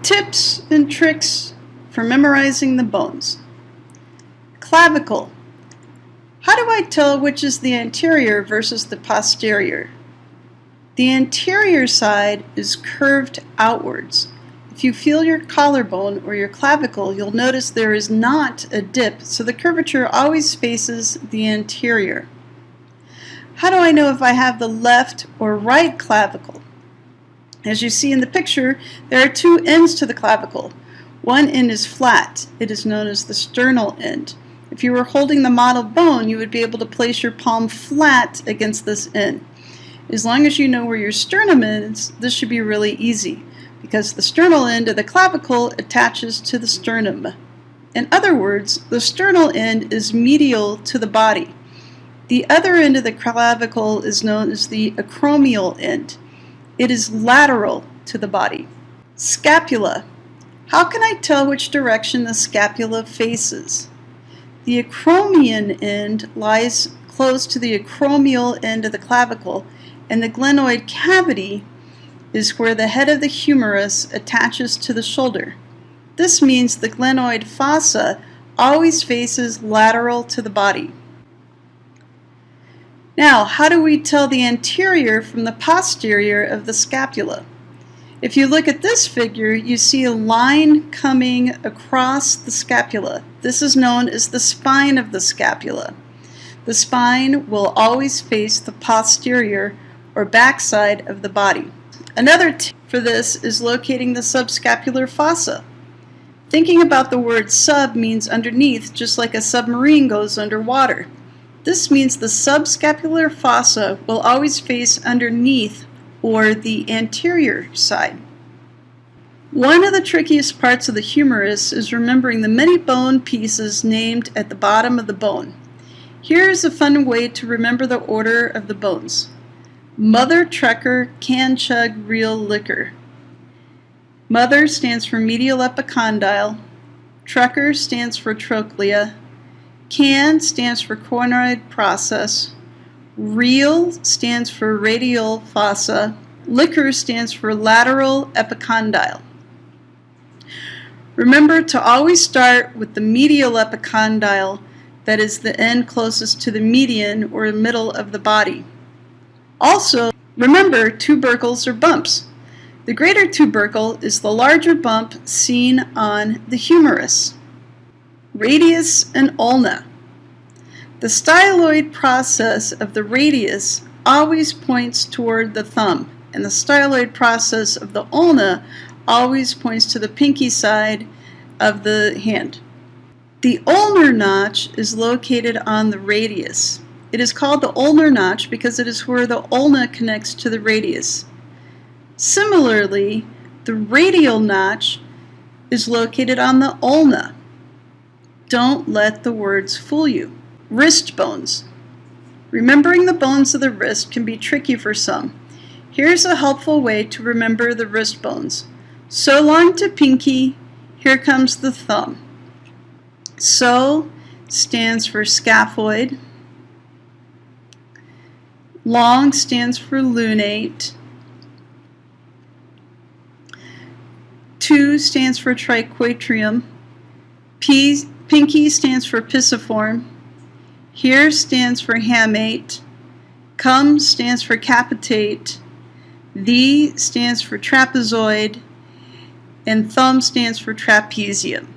Tips and tricks for memorizing the bones. Clavicle. How do I tell which is the anterior versus the posterior? The anterior side is curved outwards. If you feel your collarbone or your clavicle, you'll notice there is not a dip, so the curvature always faces the anterior. How do I know if I have the left or right clavicle? As you see in the picture, there are two ends to the clavicle. One end is flat. It is known as the sternal end. If you were holding the model bone, you would be able to place your palm flat against this end. As long as you know where your sternum is, this should be really easy, because the sternal end of the clavicle attaches to the sternum. In other words, the sternal end is medial to the body. The other end of the clavicle is known as the acromial end. It is lateral to the body. Scapula. How can I tell which direction the scapula faces? The acromion end lies close to the acromial end of the clavicle, and the glenoid cavity is where the head of the humerus attaches to the shoulder. This means the glenoid fossa always faces lateral to the body. Now, how do we tell the anterior from the posterior of the scapula? If you look at this figure, you see a line coming across the scapula. This is known as the spine of the scapula. The spine will always face the posterior or backside of the body. Another tip for this is locating the subscapular fossa. Thinking about the word sub means underneath, just like a submarine goes underwater. This means the subscapular fossa will always face underneath or the anterior side. One of the trickiest parts of the humerus is remembering the many bone pieces named at the bottom of the bone. Here's a fun way to remember the order of the bones. Mother trucker can chug real liquor. Mother stands for medial epicondyle. Trucker stands for trochlea. Can stands for coronoid process. Real stands for radial fossa. Liquor stands for lateral epicondyle. Remember to always start with the medial epicondyle, that is the end closest to the median or middle of the body. Also, remember tubercles or bumps. The greater tubercle is the larger bump seen on the humerus. Radius and ulna. The styloid process of the radius always points toward the thumb, and the styloid process of the ulna always points to the pinky side of the hand. The ulnar notch is located on the radius. It is called the ulnar notch because it is where the ulna connects to the radius. Similarly, the radial notch is located on the ulna. Don't let the words fool you. Wrist bones. Remembering the bones of the wrist can be tricky for some. Here's a helpful way to remember the wrist bones. So long to pinky, here comes the thumb. So stands for scaphoid. Long stands for lunate. 2 stands for triquetrium. Pinky stands for pisiform. Here stands for hamate. Cum stands for capitate. The stands for trapezoid. And thumb stands for trapezium.